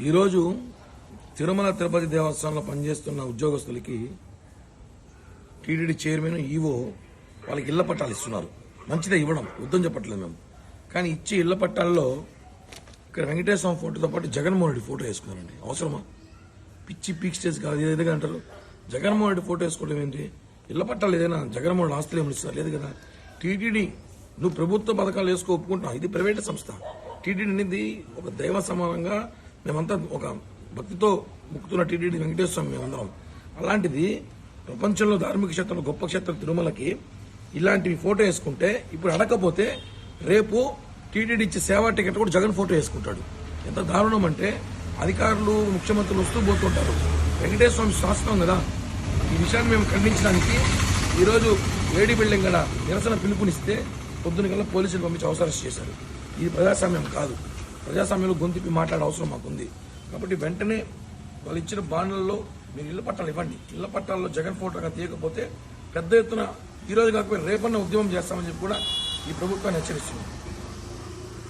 ఈరోజు తిరుమల తిరుపతి దేవస్థానంలో పనిచేస్తున్న ఉద్యోగస్తులకి టీటీడీ చైర్మన్ ఈవో వాళ్ళకి ఇళ్ల పట్టాలు ఇస్తున్నారు. మంచిదే, ఇవ్వడం వద్దని చెప్పట్లేదు మేము. కానీ ఇచ్చే ఇళ్ల పట్టాల్లో ఇక్కడ వెంకటేశ్వర స్వామి ఫోటోతో పాటు జగన్మోహన్ రెడ్డి ఫోటో వేసుకున్నారండి. అవసరమా? పిచ్చి పీక్ స్టేజ్ కాదు ఏదైనా అంటారు. జగన్మోహన్ రెడ్డి ఫోటో వేసుకోవడం ఏంటి? ఇళ్ల పట్టాలు ఏదైనా జగన్మోహన్ ఆస్తులు ఏమి ఇస్తారు? లేదు కదా. టీటీడీ నువ్వు ప్రభుత్వ పథకాలు వేసుకో ఒప్పుకుంటున్నావు, ఇది ప్రైవేట్ సంస్థ. టీటీడీ అనేది ఒక దైవ సమానంగా మేమంతా ఒక భక్తితో ముక్కుతున్న టీటీడీ వెంకటేశ్వర స్వామి మేమందరం. అలాంటిది ప్రపంచంలో ధార్మిక క్షేత్రంలో గొప్ప క్షేత్రం తిరుమలకి ఇలాంటివి ఫోటో వేసుకుంటే ఇప్పుడు అడగకపోతే రేపు టీటీడీ ఇచ్చే సేవా టికెట్ కూడా జగన్ ఫోటో వేసుకుంటాడు. ఎంత దారుణం అంటే అధికారులు ముఖ్యమంత్రులు వస్తూ పోతుంటారు. వెంకటేశ్వర స్వామి శాస్త్రం కదా. ఈ విషయాన్ని మేము ఖండించడానికి ఈరోజు లేడీ బిల్డింగ్ గడ నిరసన పిలుపునిస్తే పొద్దున కల్లా పోలీసులు పంపించి అవసరం చేశారు. ఇది ప్రజాస్వామ్యం కాదు. ప్రజాస్వామ్యంలో గొంతిప్పి మాట్లాడే అవసరం మాకుంది. కాబట్టి వెంటనే వాళ్ళు ఇచ్చిన బాండ్లలో మీరు ఇళ్ల పట్టాలు ఇవ్వండి. ఇళ్ల పట్టాల్లో జగన్ ఫోటోగా తీయకపోతే పెద్ద ఎత్తున ఈ రోజు కాకపోతే రేపన్న ఉద్యమం చేస్తామని చెప్పి కూడా ఈ ప్రభుత్వాన్ని హెచ్చరిస్తుంది.